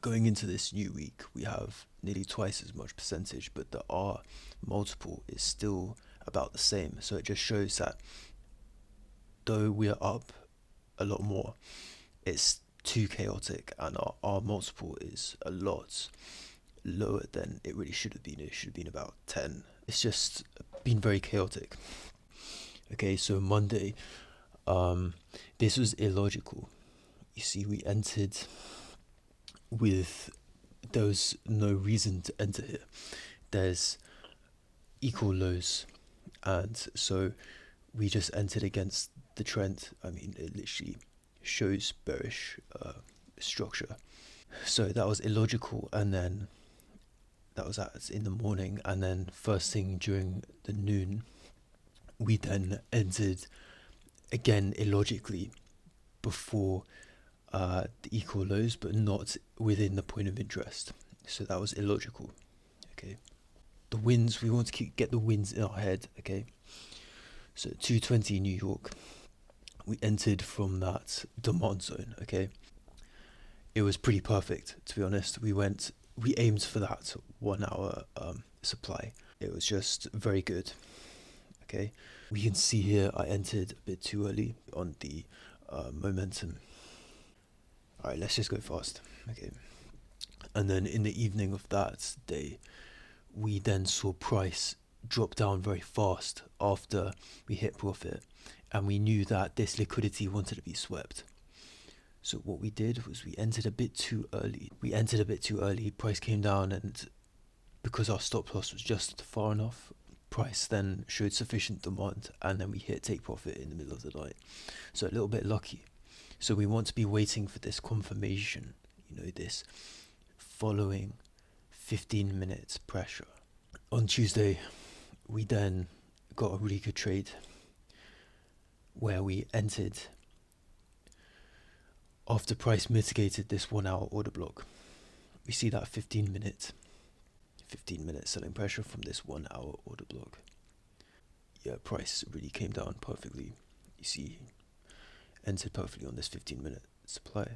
going into this new week, we have nearly twice as much percentage, but the R multiple is still about the same. So it just shows that though we are up a lot more, it's too chaotic, and our R multiple is a lot lower than it really should have been. It should have been about 10. It's just been very chaotic. Okay, so Monday, this was illogical. You see, we entered with there was no reason to enter here. There's equal lows, and so we just entered against the trend. I mean, it literally shows bearish structure. So that was illogical, and then that was at in the morning, and then first thing during the noon, we then entered again illogically before the equal lows, but not within the point of interest. So that was illogical. Okay, the wins, we want to get the wins in our head. Okay, so 220 New York, we entered from that demand zone. Okay, it was pretty perfect, to be honest. We aimed for that 1 hour supply. It was just very good. Okay, we can see here I entered a bit too early on the momentum. Alright, let's just go fast. Okay, and then in the evening of that day, we then saw price drop down very fast after we hit profit, and we knew that this liquidity wanted to be swept. So what we did was we entered a bit too early. Price came down, and because our stop loss was just far enough, price then showed sufficient demand, and then we hit take profit in the middle of the night. So a little bit lucky. So we want to be waiting for this confirmation, this following 15 minutes pressure. On Tuesday, we then got a really good trade where we entered after price mitigated this 1 hour order block. We see that 15 minute selling pressure from this 1 hour order block. Yeah, price really came down perfectly. You see, entered perfectly on this 15-minute supply.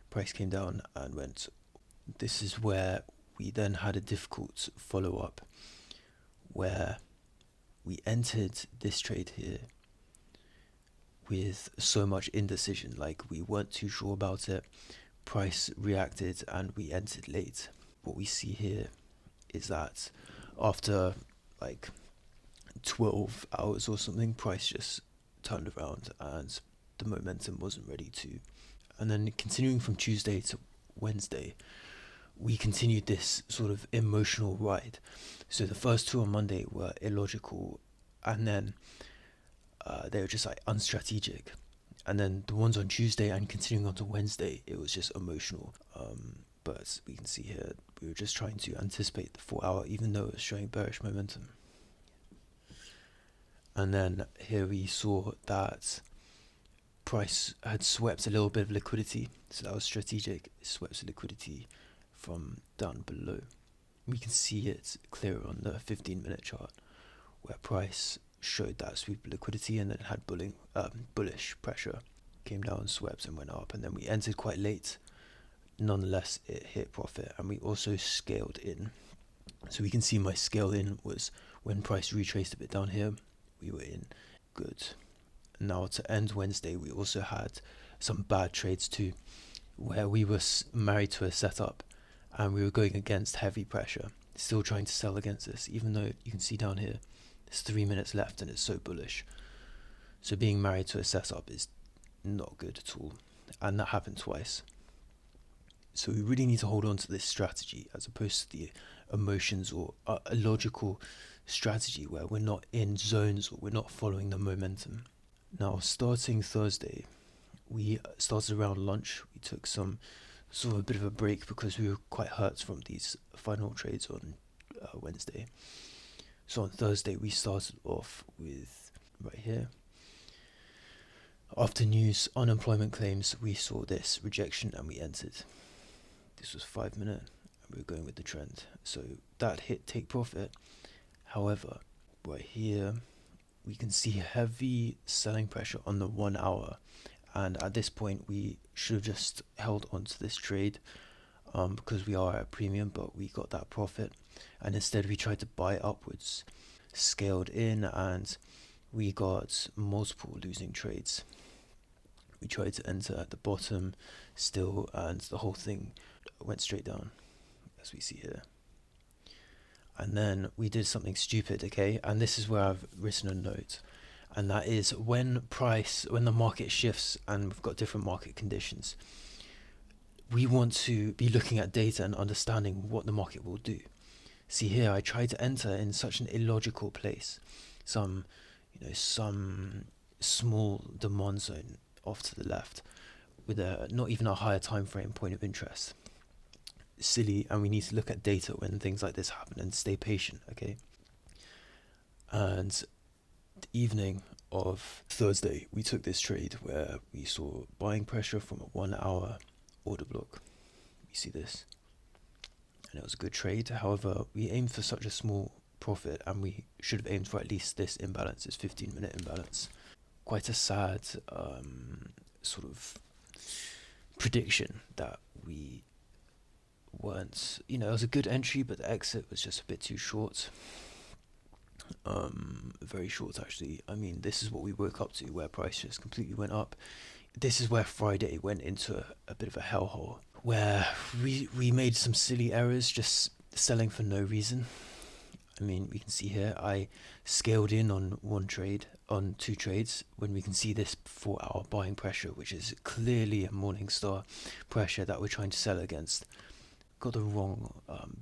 Price came down and went. This is where we then had a difficult follow-up, where we entered this trade here with so much indecision, like we weren't too sure about it. Price reacted and we entered late. What we see here is that after like 12 hours or something, price just turned around and the momentum wasn't ready to. And then continuing from Tuesday to Wednesday, we continued this sort of emotional ride. So the first two on Monday were illogical, and then they were just like unstrategic. And then the ones on Tuesday and continuing on to Wednesday, it was just emotional. But we can see here, we were just trying to anticipate the 4 hour, even though it was showing bearish momentum. And then here we saw that price had swept a little bit of liquidity, so that was strategic. It swept liquidity from down below. We can see it clearer on the 15-minute chart, where price showed that sweep of liquidity and then had bullish pressure, came down, swept and went up, and then we entered quite late. Nonetheless, it hit profit, and we also scaled in. So we can see my scale in was when price retraced a bit down here, we were in. Good. Now to end Wednesday, we also had some bad trades too, where we were married to a setup and we were going against heavy pressure, still trying to sell against this, even though you can see down here there's 3 minutes left and it's so bullish. So being married to a setup is not good at all, and that happened twice. So we really need to hold on to this strategy as opposed to the emotions or a logical strategy where we're not in zones or we're not following the momentum. Now, starting Thursday, we started around lunch. We took some sort of a bit of a break because we were quite hurt from these final trades on Wednesday. So on Thursday, we started off with right here. After news, unemployment claims, we saw this rejection and we entered. This was 5 minute and we were going with the trend. So that hit take profit. However, right here, we can see heavy selling pressure on the 1 hour, and at this point we should have just held on to this trade. because we are at a premium, but we got that profit, and instead we tried to buy upwards, scaled in, and we got multiple losing trades. We tried to enter at the bottom still, and the whole thing went straight down, as we see here. And then we did something stupid, okay? And this is where I've written a note. And that is when the market shifts and we've got different market conditions, we want to be looking at data and understanding what the market will do. See here, I tried to enter in such an illogical place. Some small demand zone off to the left with not even a higher time frame point of interest. Silly, and we need to look at data when things like this happen and stay patient, okay? And the evening of Thursday, we took this trade where we saw buying pressure from a 1 hour order block. You see this, and it was a good trade. However, we aimed for such a small profit, and we should have aimed for at least this imbalance, this 15-minute imbalance. Quite a sad sort of prediction that we weren't, it was a good entry, but the exit was just a bit too short. Very short, actually. I mean, this is what we woke up to, where price just completely went up. This is where Friday went into a bit of a hellhole, where we made some silly errors, just selling for no reason. I mean, we can see here, I scaled in on on two trades, when we can see this 4 hour buying pressure, which is clearly a Morningstar pressure that we're trying to sell against. Got the wrong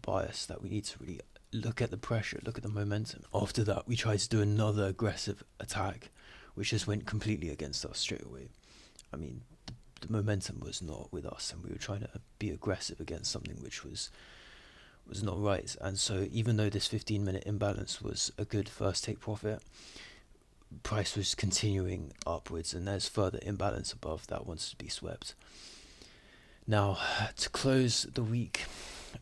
bias, that we need to really look at the pressure, look at the momentum. After that, we tried to do another aggressive attack, which just went completely against us straight away. I mean, the momentum was not with us, and we were trying to be aggressive against something which was not right. And so even though this 15-minute imbalance was a good first take profit, price was continuing upwards, and there's further imbalance above that wants to be swept. Now, to close the week,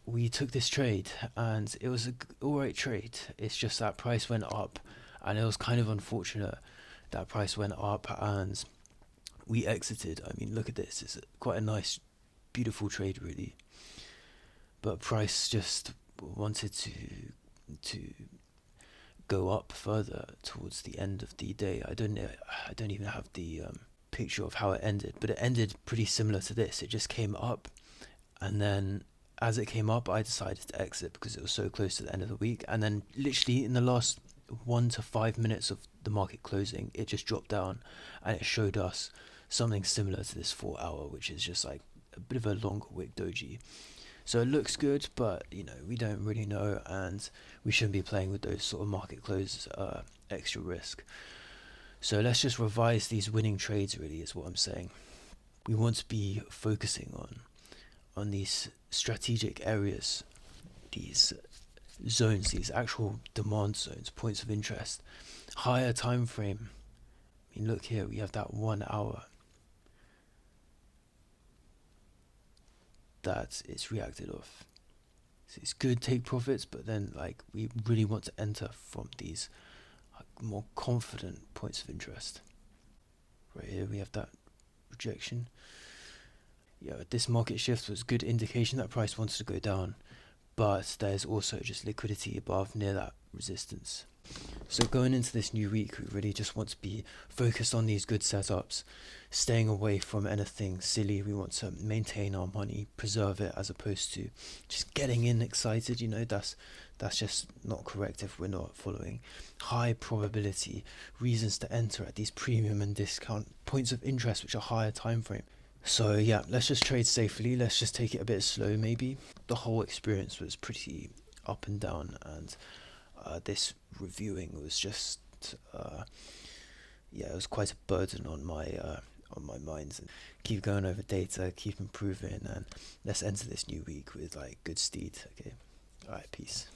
we took this trade, and it was an alright trade. It's just that price went up, and it was kind of unfortunate that price went up and we exited. I mean, look at this. It's quite a nice, beautiful trade, really. But price just wanted to go up further towards the end of the day. I don't even have the picture of how it ended, but it ended pretty similar to this. It just came up, and then as it came up, I decided to exit because it was so close to the end of the week. And then literally in the last 1 to 5 minutes of the market closing, it just dropped down, and it showed us something similar to this 4 hour, which is just like a bit of a longer wick doji. So it looks good, but we don't really know, and we shouldn't be playing with those sort of market close extra risk. So let's just revise these winning trades, really, is what I'm saying. We want to be focusing on these strategic areas, these zones, these actual demand zones, points of interest, higher time frame. I mean, look here, we have that 1 hour that it's reacted off. So it's good, take profits, but then we really want to enter from these more confident points of interest. Right here we have that rejection. Yeah, this market shift was good indication that price wants to go down, but there's also just liquidity above near that resistance. So going into this new week, we really just want to be focused on these good setups, staying away from anything silly. We want to maintain our money, preserve it, as opposed to just getting in excited. That's just not correct if we're not following high probability reasons to enter at these premium and discount points of interest, which are higher time frame. So yeah, let's just trade safely. Let's just take it a bit slow, maybe. The whole experience was pretty up and down, and this reviewing was just it was quite a burden on my mind. And keep going over data, keep improving, and let's enter this new week with good steed. Okay, all right, peace.